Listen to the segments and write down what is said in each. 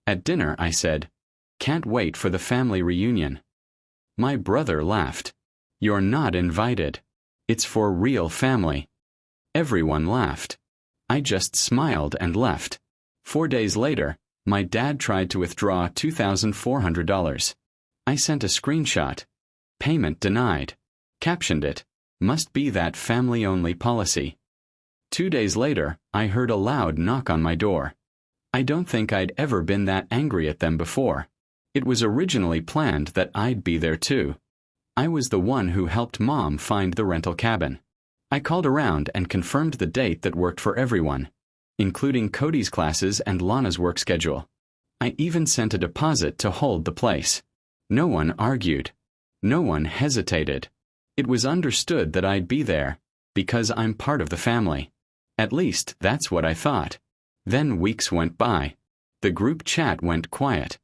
At dinner I said, "Can't wait for the family reunion." My brother laughed. "You're not invited. It's for real family." Everyone laughed. I just smiled and left. 4 days later, my dad tried to withdraw $2,400. I sent a screenshot. Payment denied. Captioned it, "Must be that family-only policy." 2 days later, I heard a loud knock on my door. I don't think I'd ever been that angry at them before. It was originally planned that I'd be there too. I was the one who helped Mom find the rental cabin. I called around and confirmed the date that worked for everyone, including Cody's classes and Lana's work schedule. I even sent a deposit to hold the place. No one argued. No one hesitated. It was understood that I'd be there, because I'm part of the family. At least, that's what I thought. Then weeks went by. The group chat went quiet.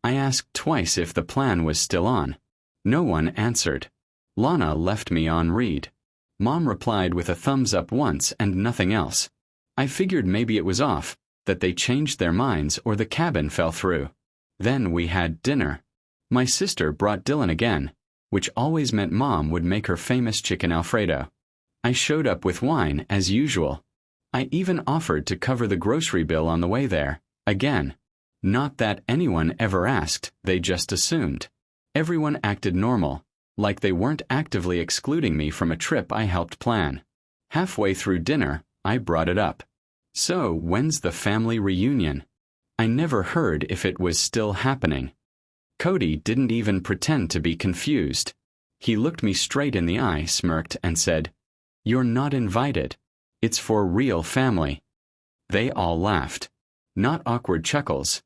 I asked twice if the plan was still on. No one answered. Lana left me on read. Mom replied with a thumbs up once and nothing else. I figured maybe it was off, that they changed their minds or the cabin fell through. Then we had dinner. My sister brought Dylan again, which always meant Mom would make her famous chicken Alfredo. I showed up with wine as usual. I even offered to cover the grocery bill on the way there, again. Not that anyone ever asked, they just assumed. Everyone acted normal, like they weren't actively excluding me from a trip I helped plan. Halfway through dinner, I brought it up. "So, when's the family reunion?" I never heard if it was still happening. Cody didn't even pretend to be confused. He looked me straight in the eye, smirked, and said, "You're not invited. It's for real family." They all laughed. Not awkward chuckles.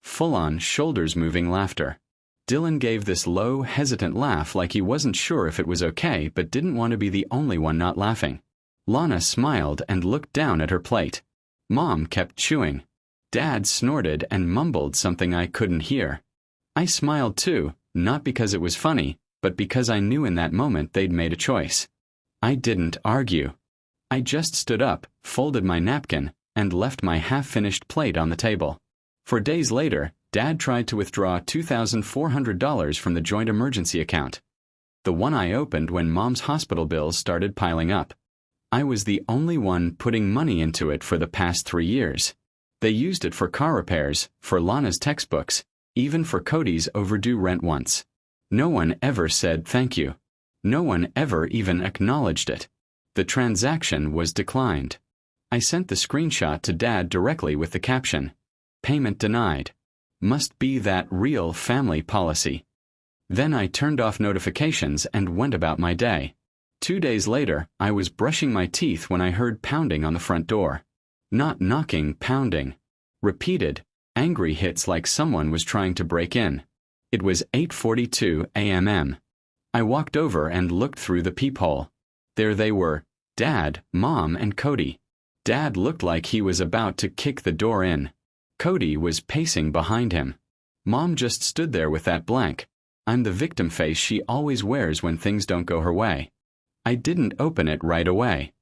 Full-on, shoulders-moving laughter. Dylan gave this low, hesitant laugh like he wasn't sure if it was okay but didn't want to be the only one not laughing. Lana smiled and looked down at her plate. Mom kept chewing. Dad snorted and mumbled something I couldn't hear. I smiled too, not because it was funny, but because I knew in that moment they'd made a choice. I didn't argue. I just stood up, folded my napkin, and left my half-finished plate on the table. For days later, Dad tried to withdraw $2,400 from the joint emergency account. The one I opened when Mom's hospital bills started piling up. I was the only one putting money into it for the past 3 years. They used it for car repairs, for Lana's textbooks, even for Cody's overdue rent once. No one ever said thank you. No one ever even acknowledged it. The transaction was declined. I sent the screenshot to Dad directly with the caption, "Payment denied. Must be that real family policy." Then I turned off notifications and went about my day. 2 days later, I was brushing my teeth when I heard pounding on the front door. Not knocking, pounding. Repeated, angry hits like someone was trying to break in. It was 8:42 a.m. I walked over and looked through the peephole. There they were, Dad, Mom, and Cody. Dad looked like he was about to kick the door in. Cody was pacing behind him. Mom just stood there with that blank, "I'm the victim" face she always wears when things don't go her way. I didn't open it right away.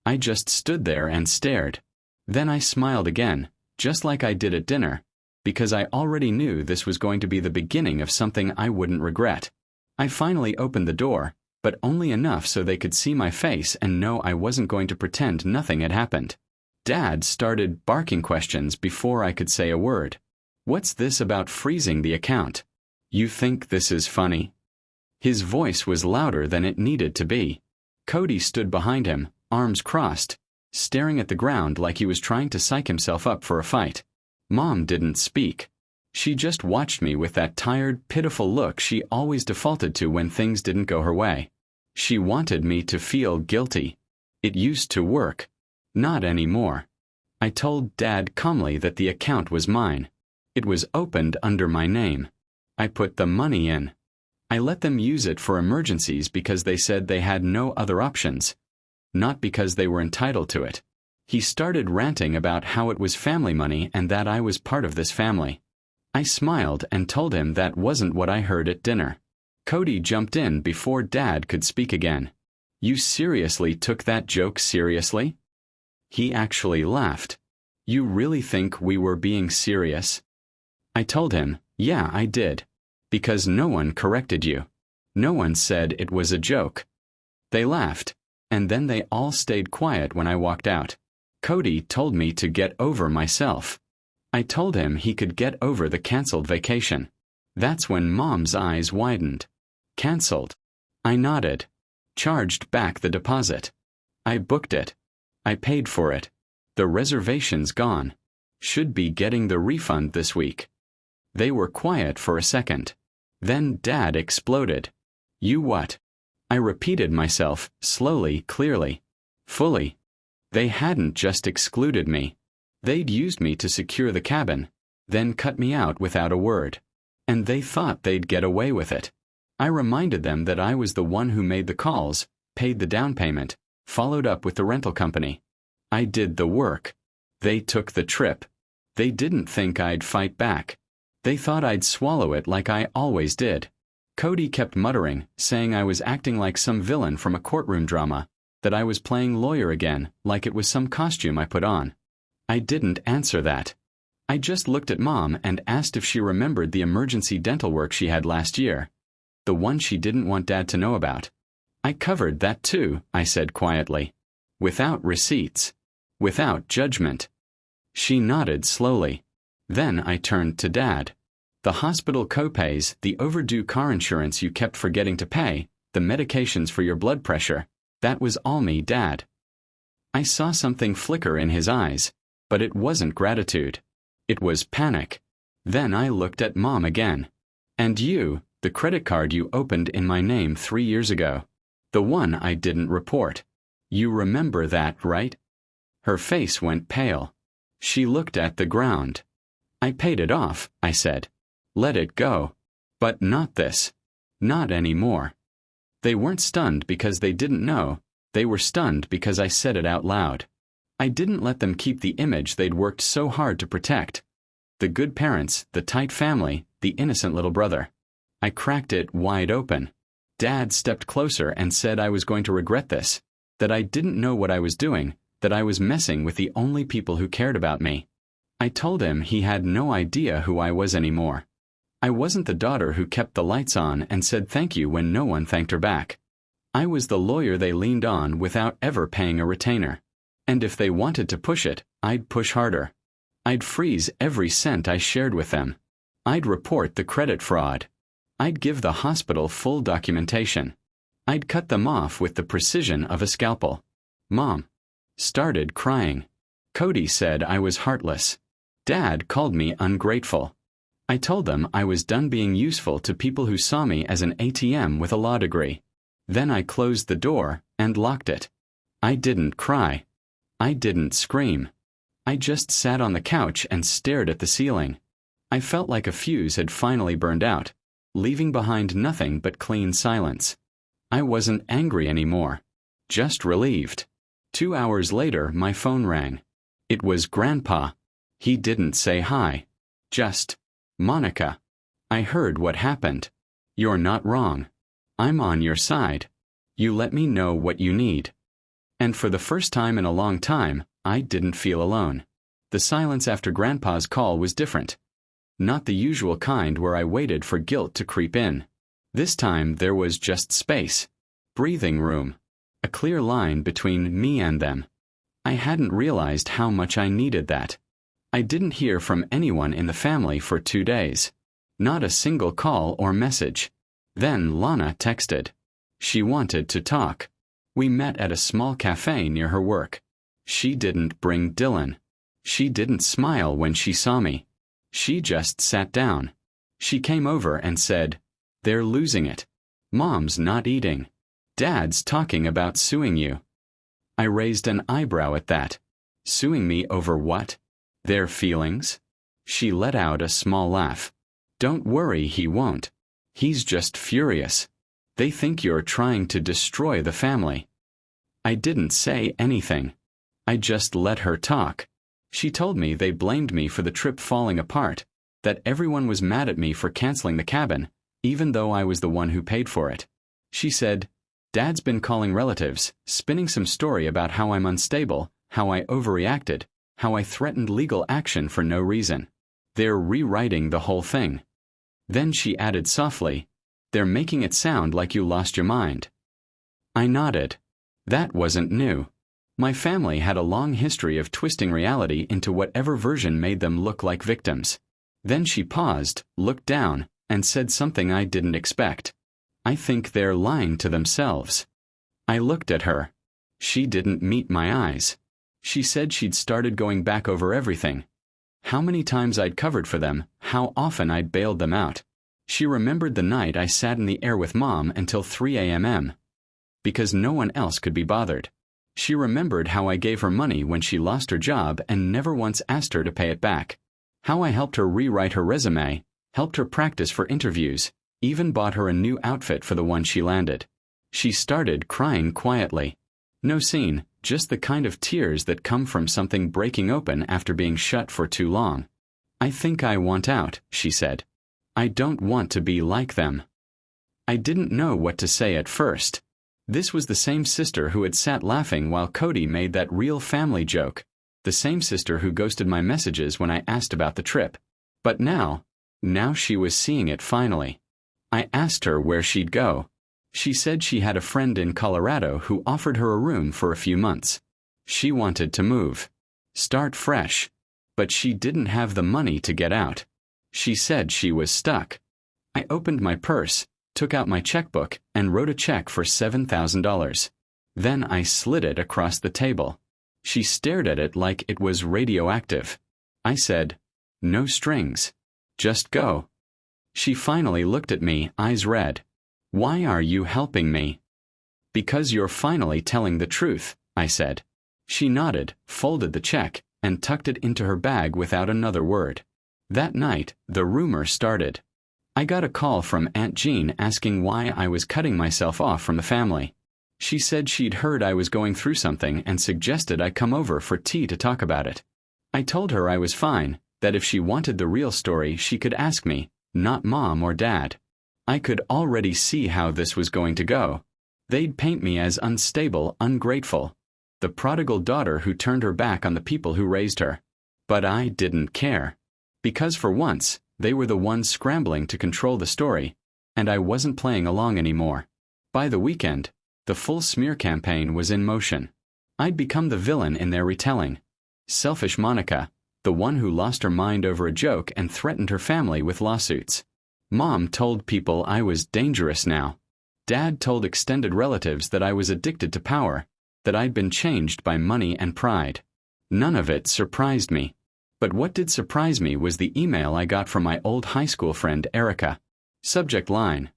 I just stood there and stared. Then I smiled again, just like I did at dinner, because I already knew this was going to be the beginning of something I wouldn't regret. I finally opened the door, but only enough so they could see my face and know I wasn't going to pretend nothing had happened. Dad started barking questions before I could say a word. "What's this about freezing the account? You think this is funny?" His voice was louder than it needed to be. Cody stood behind him, arms crossed, staring at the ground like he was trying to psych himself up for a fight. Mom didn't speak. She just watched me with that tired, pitiful look she always defaulted to when things didn't go her way. She wanted me to feel guilty. It used to work. Not anymore. I told Dad calmly that the account was mine. It was opened under my name. I put the money in. I let them use it for emergencies because they said they had no other options, not because they were entitled to it. He started ranting about how it was family money and that I was part of this family. I smiled and told him that wasn't what I heard at dinner. Cody jumped in before Dad could speak again. "You seriously took that joke seriously?" He actually laughed. "You really think we were being serious?" I told him, yeah, I did. Because no one corrected you. No one said it was a joke. They laughed, and then they all stayed quiet when I walked out. Cody told me to get over myself. I told him he could get over the canceled vacation. That's when Mom's eyes widened. Canceled. I nodded. Charged back the deposit. I booked it. I paid for it. The reservation's gone. Should be getting the refund this week. They were quiet for a second. Then Dad exploded. You what? I repeated myself, slowly, clearly. Fully. They hadn't just excluded me. They'd used me to secure the cabin, then cut me out without a word. And they thought they'd get away with it. I reminded them that I was the one who made the calls, paid the down payment, followed up with the rental company. I did the work. They took the trip. They didn't think I'd fight back. They thought I'd swallow it like I always did. Cody kept muttering, saying I was acting like some villain from a courtroom drama, that I was playing lawyer again, like it was some costume I put on. I didn't answer that. I just looked at Mom and asked if she remembered the emergency dental work she had last year. The one she didn't want Dad to know about. I covered that too, I said quietly. Without receipts. Without judgment. She nodded slowly. Then I turned to Dad. The hospital copays, the overdue car insurance you kept forgetting to pay, the medications for your blood pressure, that was all me, Dad. I saw something flicker in his eyes, but it wasn't gratitude. It was panic. Then I looked at Mom again. And you, the credit card you opened in my name 3 years ago. The one I didn't report. You remember that, right? Her face went pale. She looked at the ground. I paid it off, I said. Let it go. But not this. Not anymore. They weren't stunned because they didn't know. They were stunned because I said it out loud. I didn't let them keep the image they'd worked so hard to protect. The good parents, the tight family, the innocent little brother. I cracked it wide open. Dad stepped closer and said I was going to regret this, that I didn't know what I was doing, that I was messing with the only people who cared about me. I told him he had no idea who I was anymore. I wasn't the daughter who kept the lights on and said thank you when no one thanked her back. I was the lawyer they leaned on without ever paying a retainer. And if they wanted to push it, I'd push harder. I'd freeze every cent I shared with them. I'd report the credit fraud. I'd give the hospital full documentation. I'd cut them off with the precision of a scalpel. Mom started crying. Cody said I was heartless. Dad called me ungrateful. I told them I was done being useful to people who saw me as an ATM with a law degree. Then I closed the door and locked it. I didn't cry. I didn't scream. I just sat on the couch and stared at the ceiling. I felt like a fuse had finally burned out, leaving behind nothing but clean silence. I wasn't angry anymore. Just relieved. 2 hours later, my phone rang. It was Grandpa. He didn't say hi. Just, Monica. I heard what happened. You're not wrong. I'm on your side. You let me know what you need. And for the first time in a long time, I didn't feel alone. The silence after Grandpa's call was different. Not the usual kind where I waited for guilt to creep in. This time there was just space. Breathing room. A clear line between me and them. I hadn't realized how much I needed that. I didn't hear from anyone in the family for 2 days. Not a single call or message. Then Lana texted. She wanted to talk. We met at a small cafe near her work. She didn't bring Dylan. She didn't smile when she saw me. She just sat down. She came over and said, "They're losing it. Mom's not eating. Dad's talking about suing you." I raised an eyebrow at that. Suing me over what? Their feelings? She let out a small laugh. Don't worry, he won't. He's just furious. They think you're trying to destroy the family. I didn't say anything. I just let her talk. She told me they blamed me for the trip falling apart, that everyone was mad at me for canceling the cabin, even though I was the one who paid for it. She said, Dad's been calling relatives, spinning some story about how I'm unstable, how I overreacted, how I threatened legal action for no reason. They're rewriting the whole thing." Then she added softly, "They're making it sound like you lost your mind." I nodded. That wasn't new. My family had a long history of twisting reality into whatever version made them look like victims. Then she paused, looked down, and said something I didn't expect. "I think they're lying to themselves." I looked at her. She didn't meet my eyes. She said she'd started going back over everything. How many times I'd covered for them, how often I'd bailed them out. She remembered the night I sat in the air with Mom until 3 a.m. because no one else could be bothered. She remembered how I gave her money when she lost her job and never once asked her to pay it back. How I helped her rewrite her resume, helped her practice for interviews, even bought her a new outfit for the one she landed. She started crying quietly. No scene, just the kind of tears that come from something breaking open after being shut for too long. "I think I want out," she said. "I don't want to be like them." I didn't know what to say at first. This was the same sister who had sat laughing while Cody made that real family joke. The same sister who ghosted my messages when I asked about the trip. But now she was seeing it finally. I asked her where she'd go. She said she had a friend in Colorado who offered her a room for a few months. She wanted to move. Start fresh. But she didn't have the money to get out. She said she was stuck. I opened my purse, took out my checkbook, and wrote a check for $7,000. Then I slid it across the table. She stared at it like it was radioactive. I said, "No strings. Just go." She finally looked at me, eyes red. "Why are you helping me?" "Because you're finally telling the truth," I said. She nodded, folded the check, and tucked it into her bag without another word. That night, the rumor started. I got a call from Aunt Jean asking why I was cutting myself off from the family. She said she'd heard I was going through something and suggested I come over for tea to talk about it. I told her I was fine, that if she wanted the real story she could ask me, not Mom or Dad. I could already see how this was going to go. They'd paint me as unstable, ungrateful, the prodigal daughter who turned her back on the people who raised her. But I didn't care. Because for once, they were the ones scrambling to control the story, and I wasn't playing along anymore. By the weekend, the full smear campaign was in motion. I'd become the villain in their retelling. Selfish Monica, the one who lost her mind over a joke and threatened her family with lawsuits. Mom told people I was dangerous now. Dad told extended relatives that I was addicted to power, that I'd been changed by money and pride. None of it surprised me. But what did surprise me was the email I got from my old high school friend Erica. Subject line: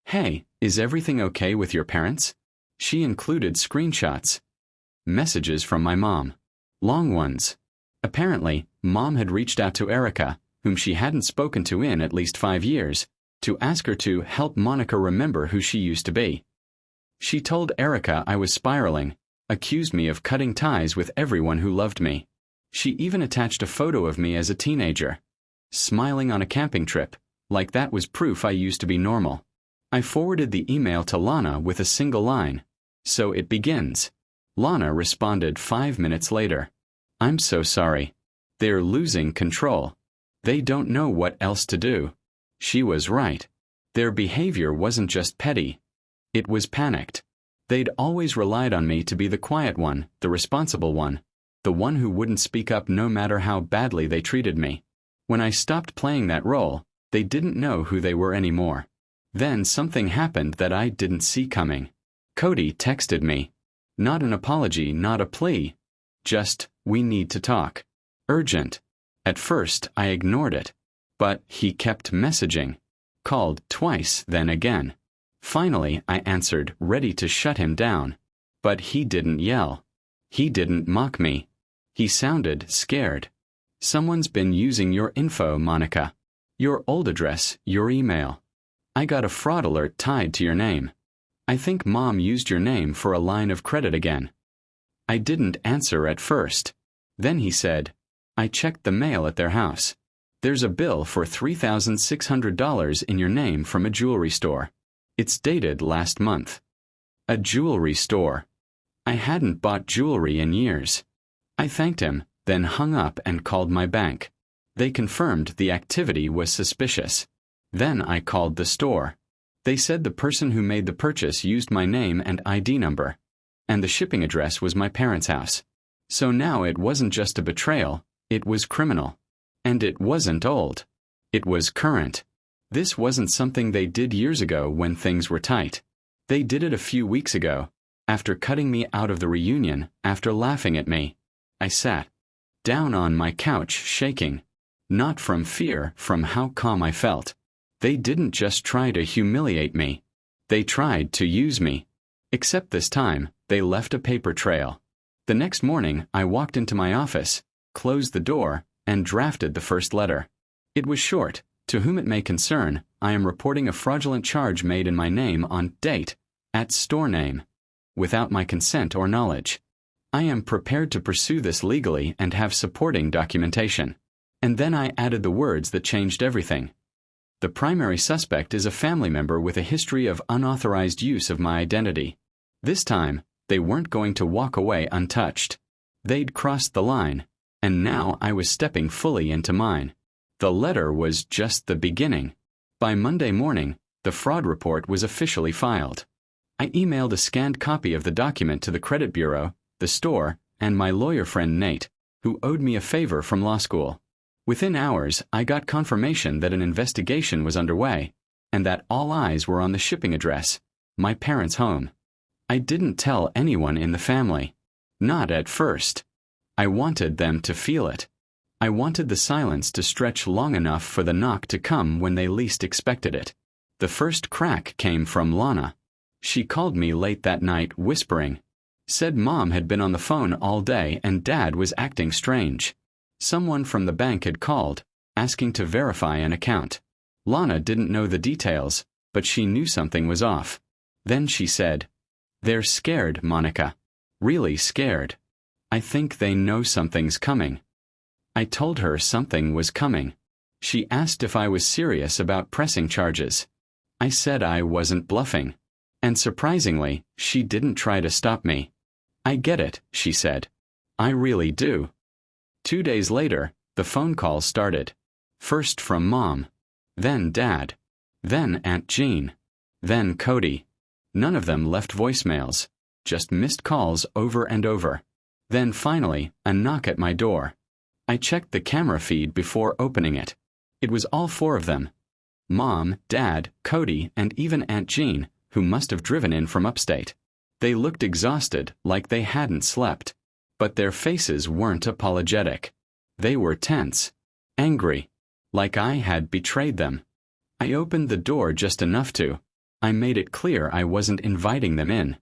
"Hey, is everything okay with your parents?" She included screenshots. Messages from my mom. Long ones. Apparently, Mom had reached out to Erica, whom she hadn't spoken to in at least 5 years, to ask her to help Monica remember who she used to be. She told Erica I was spiraling, accused me of cutting ties with everyone who loved me. She even attached a photo of me as a teenager, smiling on a camping trip, like that was proof I used to be normal. I forwarded the email to Lana with a single line. "So it begins." Lana responded 5 minutes later. "I'm so sorry. They're losing control. They don't know what else to do." She was right. Their behavior wasn't just petty. It was panicked. They'd always relied on me to be the quiet one, the responsible one, the one who wouldn't speak up no matter how badly they treated me. When I stopped playing that role, they didn't know who they were anymore. Then something happened that I didn't see coming. Cody texted me. Not an apology, not a plea. Just, "We need to talk. Urgent." At first, I ignored it. But he kept messaging. Called twice, then again. Finally, I answered, ready to shut him down. But he didn't yell. He didn't mock me. He sounded scared. "Someone's been using your info, Monica. Your old address, your email. I got a fraud alert tied to your name. I think Mom used your name for a line of credit again." I didn't answer at first. Then he said, "I checked the mail at their house. There's a bill for $3,600 in your name from a jewelry store. It's dated last month." A jewelry store. I hadn't bought jewelry in years. I thanked him, then hung up and called my bank. They confirmed the activity was suspicious. Then I called the store. They said the person who made the purchase used my name and ID number, and the shipping address was my parents' house. So now it wasn't just a betrayal, it was criminal. And it wasn't old. It was current. This wasn't something they did years ago when things were tight. They did it a few weeks ago, after cutting me out of the reunion, after laughing at me. I sat down on my couch, shaking. Not from fear, from how calm I felt. They didn't just try to humiliate me. They tried to use me. Except this time, they left a paper trail. The next morning, I walked into my office, closed the door, and drafted the first letter. It was short. To whom it may concern, I am reporting a fraudulent charge made in my name on date, at store name, without my consent or knowledge. I am prepared to pursue this legally and have supporting documentation. And then I added the words that changed everything. The primary suspect is a family member with a history of unauthorized use of my identity. This time, they weren't going to walk away untouched. They'd crossed the line, and now I was stepping fully into mine. The letter was just the beginning. By Monday morning, the fraud report was officially filed. I emailed a scanned copy of the document to the credit bureau, the store, and my lawyer friend Nate, who owed me a favor from law school. Within hours, I got confirmation that an investigation was underway, and that all eyes were on the shipping address, my parents' home. I didn't tell anyone in the family. Not at first. I wanted them to feel it. I wanted the silence to stretch long enough for the knock to come when they least expected it. The first crack came from Lana. She called me late that night, whispering. Said Mom had been on the phone all day and Dad was acting strange. Someone from the bank had called, asking to verify an account. Lana didn't know the details, but she knew something was off. Then she said, "They're scared, Monica. Really scared. I think they know something's coming." I told her something was coming. She asked if I was serious about pressing charges. I said I wasn't bluffing. And surprisingly, she didn't try to stop me. "I get it," she said. "I really do." 2 days later, the phone calls started. First from Mom, then Dad, then Aunt Jean, then Cody. None of them left voicemails, just missed calls over and over. Then finally, a knock at my door. I checked the camera feed before opening it. It was all 4 of them. Mom, Dad, Cody, and even Aunt Jean, who must have driven in from upstate. They looked exhausted, like they hadn't slept. But their faces weren't apologetic. They were tense, angry, like I had betrayed them. I opened the door just enough to. I made it clear I wasn't inviting them in.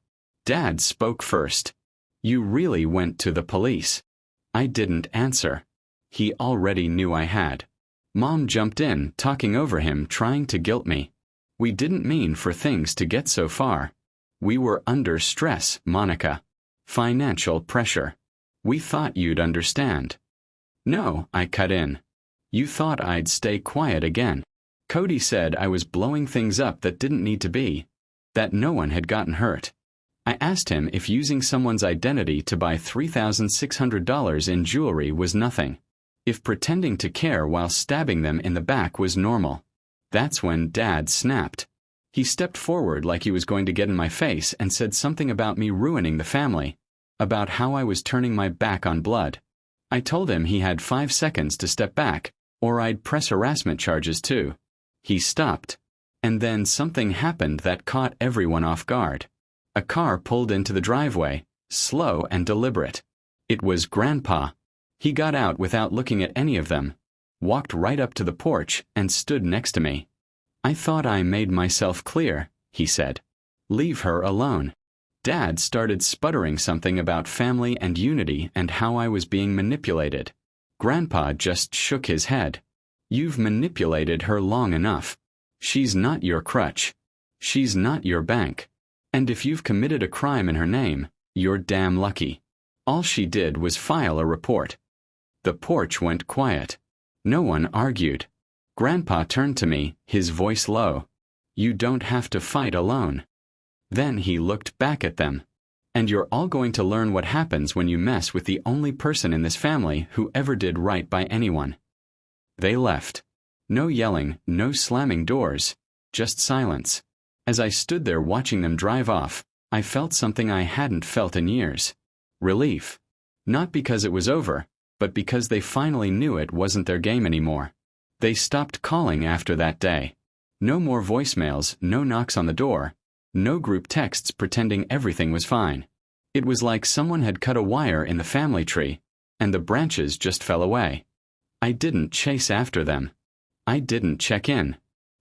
Dad spoke first. "You really went to the police." I didn't answer. He already knew I had. Mom jumped in, talking over him, trying to guilt me. "We didn't mean for things to get so far. We were under stress, Monica. Financial pressure. We thought you'd understand." "No," I cut in. "You thought I'd stay quiet again." Cody said I was blowing things up that didn't need to be, that no one had gotten hurt. I asked him if using someone's identity to buy $3,600 in jewelry was nothing. If pretending to care while stabbing them in the back was normal. That's when Dad snapped. He stepped forward like he was going to get in my face and said something about me ruining the family, about how I was turning my back on blood. I told him he had 5 seconds to step back, or I'd press harassment charges too. He stopped. And then something happened that caught everyone off guard. A car pulled into the driveway, slow and deliberate. It was Grandpa. He got out without looking at any of them, walked right up to the porch, and stood next to me. "I thought I made myself clear," he said. "Leave her alone." Dad started sputtering something about family and unity and how I was being manipulated. Grandpa just shook his head. "You've manipulated her long enough. She's not your crutch. She's not your bank. And if you've committed a crime in her name, you're damn lucky. All she did was file a report." The porch went quiet. No one argued. Grandpa turned to me, his voice low. "You don't have to fight alone." Then he looked back at them. "And you're all going to learn what happens when you mess with the only person in this family who ever did right by anyone." They left. No yelling, no slamming doors, just silence. As I stood there watching them drive off, I felt something I hadn't felt in years. Relief. Not because it was over, but because they finally knew it wasn't their game anymore. They stopped calling after that day. No more voicemails, no knocks on the door, no group texts pretending everything was fine. It was like someone had cut a wire in the family tree, and the branches just fell away. I didn't chase after them. I didn't check in.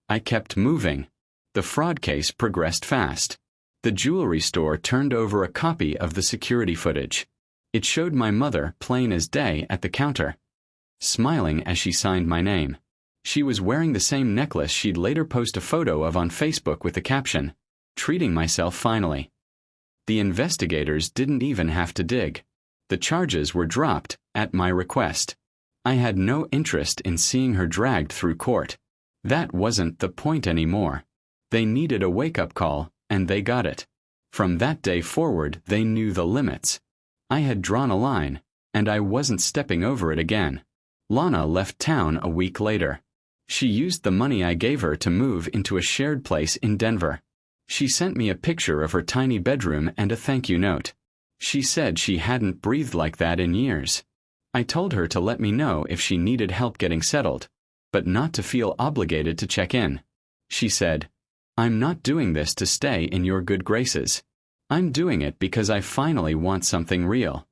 I kept moving. The fraud case progressed fast. The jewelry store turned over a copy of the security footage. It showed my mother plain as day at the counter, smiling as she signed my name. She was wearing the same necklace she'd later post a photo of on Facebook with the caption, "Treating myself finally." The investigators didn't even have to dig. The charges were dropped at my request. I had no interest in seeing her dragged through court. That wasn't the point anymore. They needed a wake-up call, and they got it. From that day forward, they knew the limits. I had drawn a line, and I wasn't stepping over it again. Lana left town a week later. She used the money I gave her to move into a shared place in Denver. She sent me a picture of her tiny bedroom and a thank you note. She said she hadn't breathed like that in years. I told her to let me know if she needed help getting settled, but not to feel obligated to check in. She said, "I'm not doing this to stay in your good graces. I'm doing it because I finally want something real."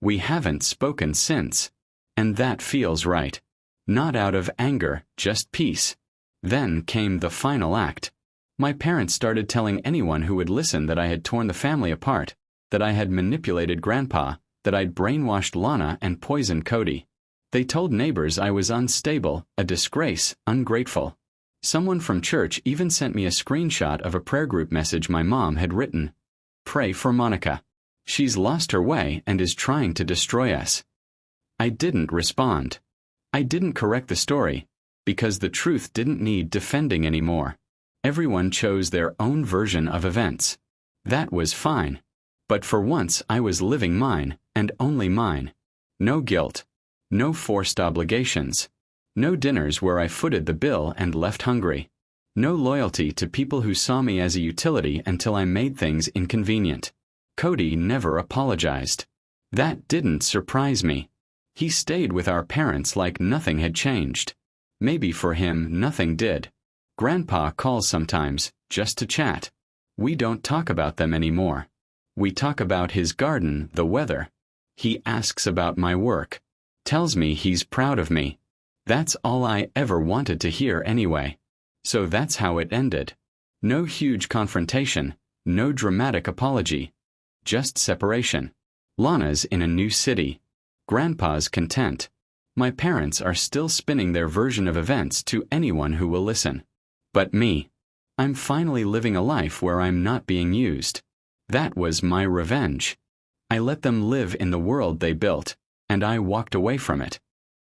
We haven't spoken since, and that feels right. Not out of anger, just peace. Then came the final act. My parents started telling anyone who would listen that I had torn the family apart, that I had manipulated Grandpa, that I'd brainwashed Lana and poisoned Cody. They told neighbors I was unstable, a disgrace, ungrateful. Someone from church even sent me a screenshot of a prayer group message my mom had written. "Pray for Monica. She's lost her way and is trying to destroy us." I didn't respond. I didn't correct the story, because the truth didn't need defending anymore. Everyone chose their own version of events. That was fine. But for once I was living mine, and only mine. No guilt. No forced obligations. No dinners where I footed the bill and left hungry. No loyalty to people who saw me as a utility until I made things inconvenient. Cody never apologized. That didn't surprise me. He stayed with our parents like nothing had changed. Maybe for him nothing did. Grandpa calls sometimes, just to chat. We don't talk about them anymore. We talk about his garden, the weather. He asks about my work. Tells me he's proud of me. That's all I ever wanted to hear anyway. So that's how it ended. No huge confrontation, no dramatic apology. Just separation. Lana's in a new city. Grandpa's content. My parents are still spinning their version of events to anyone who will listen. But me. I'm finally living a life where I'm not being used. That was my revenge. I let them live in the world they built, and I walked away from it.